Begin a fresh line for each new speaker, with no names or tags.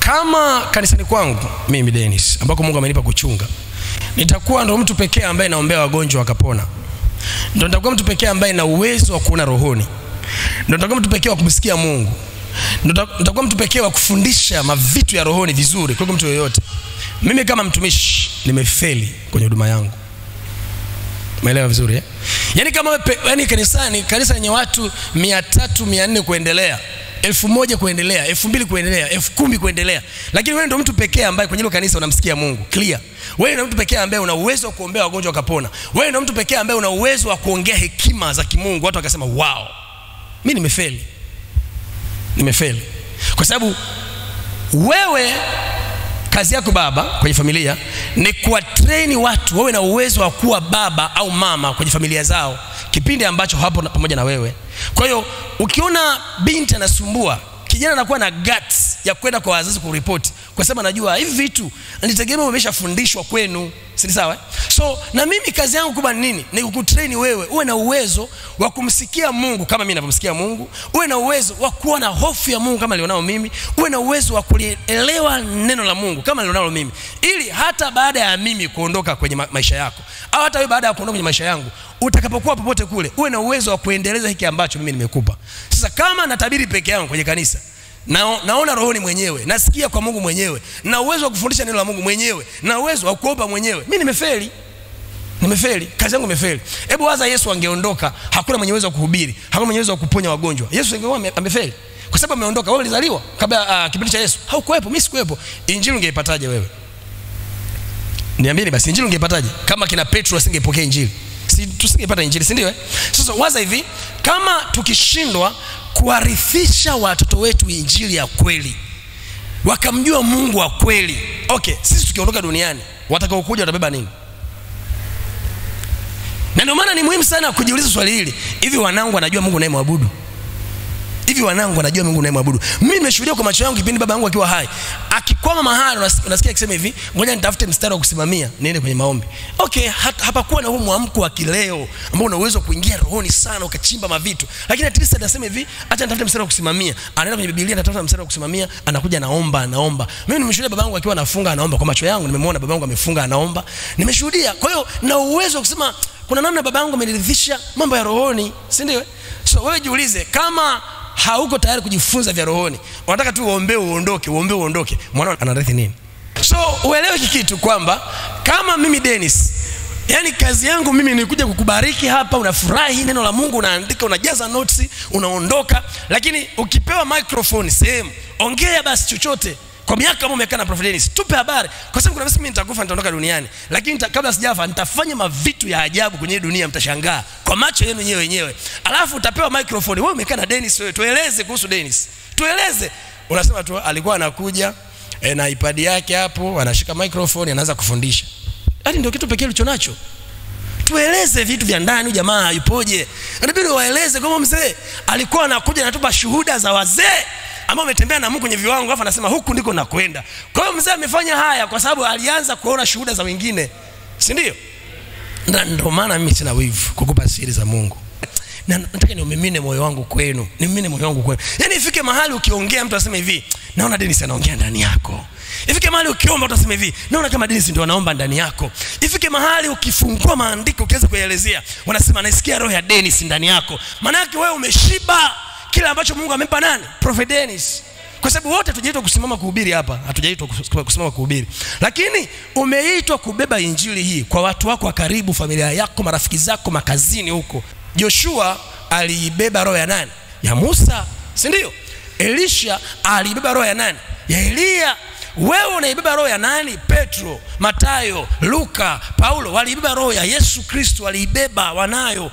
kama kanisani kwangu mimi Dennis ambako Mungu amenipa kuchunga, nitakuwa ndo mtu pekee ambaye naombea wagonjwa wakapona. Ndo nitakuwa mtu pekee ambaye na uwezo wa kuona rohoni. Ndo nitakuwa mtu pekee wa kumsikia Mungu. Ndo nitakuwa mtu pekee wa kufundisha mavitu ya rohoni vizuri kuliko mtu yoyote. Mimi kama mtumishi nimefeli kwenye huduma yangu. Umeelewa vizuri eh? Yaani kama kanisani, kanisa lenye watu 300, 400 kuendelea, 1000 kuendelea, 2000 kuendelea, 10,000 kuendelea, lakini wewe ndio mtu pekee ambaye kwenye hilo kanisa unamsikia Mungu clear. Wewe ndio mtu pekee ambaye una uwezo wa kuombea wagonjwa wakapona. Wewe ndio mtu pekee ambaye una uwezo wa kuongea hekima za kimungu, watu wakasema wow. Mimi nimefeli. Kwa sababu wewe kazi yako baba kwenye familia ni kuwatrain watu wawe na uwezo wa kuwa baba au mama kwenye familia zao kipindi ambacho hapo pamoja na wewe. Kwa hiyo ukiona binti anasumbua, kijana anakuwa na guts ya kwenda kwa wazazi kuripoti, kwa sababu anajua hivi vitu nitegemea umeshafundishwa kwenu, si sawa? So na mimi kazi yangu kubwa nini? Ni kukutrain wewe uwe na uwezo wa kumsikia Mungu kama mimi ninavyomsikia Mungu, uwe na uwezo wa kuwa na hofu ya Mungu kama nilionao mimi, uwe na uwezo wa kuelewa neno la Mungu kama nilionalo mimi, ili hata baada ya mimi kuondoka kwenye maisha yako, au hata wewe baada ya kuondoka kwenye maisha yangu, utakapokuwa popote kule, uwe na uwezo wa kuendeleza hiki ambacho mimi nimekupa. Sasa kama natabiri peke yangu kwenye kanisa, naona rohoni mwenyewe, nasikia kwa Mungu mwenyewe, na uwezo wa kufundisha neno la Mungu mwenyewe, na uwezo wa kuomba mwenyewe, mimi nimefeli, kazi yangu imefeli. Hebu waza Yesu angeondoka, hakuna mwenye uwezo wa kuhubiri, hakuna mwenye uwezo wa kuponya wagonjwa, Yesu angekuwa amefeli kwa sababu ameondoka. Wewe ulizaliwa kabla kipindi cha Yesu, haukuwepo, mimi sikuwepo. Injili ungeipataje wewe? Niambieni basi, injili ungeipataje kama kina Petro asingepokea injili? Tusingepata injili, si ndio eh? Sasa waza hivi, kama tukishindwa kuwarithisha watoto wetu injili ya kweli, wakamjua Mungu wa kweli, okay, sisi tukiondoka duniani, watakao kuja watabeba nini? Na ndio maana ni muhimu sana kujiuliza swali hili. Hivi wanangu wanajua Mungu anayemwabudu? Hivi wanangu wanajua Mungu anayemwabudu? Mimi nimeshuhudia kwa macho yangu kipindi baba yangu akiwa hai, akikwama mahali unasikia akisema hivi, ngoja nitafute mstari wa kusimamia niende kwenye maombi. Okay, hapakuwa na huo mwamko wa kileo ambao una uwezo kuingia rohoni sana ukachimba mavitu, lakini at least anasema hivi, acha nitafute mstari wa kusimamia. Anaenda kwenye Biblia, anatafuta mstari wa kusimamia, anakuja anaomba. Mimi nimeshuhudia baba yangu akiwa anafunga anaomba, kwa macho yangu nimemwona baba yangu amefunga anaomba, nimeshuhudia. Kwa hiyo na uwezo wa kusema kuna namna baba yangu amenirithisha mambo ya rohoni, si ndio? So wewe jiulize, kama hauko tayari kujifunza vya rohoni, unataka tu uombe uondoke, mwana anarithi nini? So uelewe kitu kwamba kama mimi Dennis, yani kazi yangu mimi ni kuja kukubariki hapa, unafurahi neno la Mungu, unaandika, unajaza notes, unaondoka. Lakini ukipewa microphone sehemu, ongea basi chochote. Kwa miaka kama umekaa na Prophet Dennis, tupe habari, kwa sababu kuna mimi nitakufa, nitaondoka duniani, lakini kabla sijafa nitafanya mavitu ya ajabu kwenye dunia, mtashangaa kwa macho yenu wenyewe. Alafu utapewa microphone, wewe umekaa na Dennis, wewe tueleze kuhusu Dennis. Tueleze. Unasema tu alikuwa anakuja na iPad yake hapo, anashika microphone, anaanza kufundisha. Hadi ndio kitu pekee ulichonacho. Tueleze vitu vya ndani, jamaa yupoje. Inabidi waeleze kama mzee alikuwa anakuja anatupa shuhuda za wazee ambao umetembea na Mungu kwenye viwango, afa anasema huku ndiko nakwenda. Kwa hiyo mzee amefanya haya kwa sababu alianza kuona shuhuda za wengine, si ndio? Na ndio maana mimi sina wivu kukupa siri za Mungu. Na nataka niumimine moyo wangu kwenu, Yaani ifike mahali ukiongea mtu aseme hivi, naona Dennis anaongea ndani yako. Ifike mahali ukiomba utasema hivi, naona kama Dennis ndio anaomba ndani yako. Ifike mahali ukifungua maandiko ukianza kuelezea, wanasema naisikia roho ya Dennis ndani yako. Maana yake wewe umeshiba kila ambacho Mungu amempa nani? Prophet Dennis. Kwa sababu wote hatujaitwa kusimama kuhubiri hapa, hatujaitwa kusimama kuhubiri. Lakini umeitwa kubeba injili hii kwa watu wako wa karibu, familia yako, marafiki zako, makazini huko. Joshua aliibeba roho ya nani? Ya Musa, si ndio? Elisha aliibeba roho ya nani? Ya Elia. Wewe unaibeba roho ya nani? Petro, Mathayo, Luka, Paulo waliibeba roho ya Yesu Kristo, waliibeba, wanayo.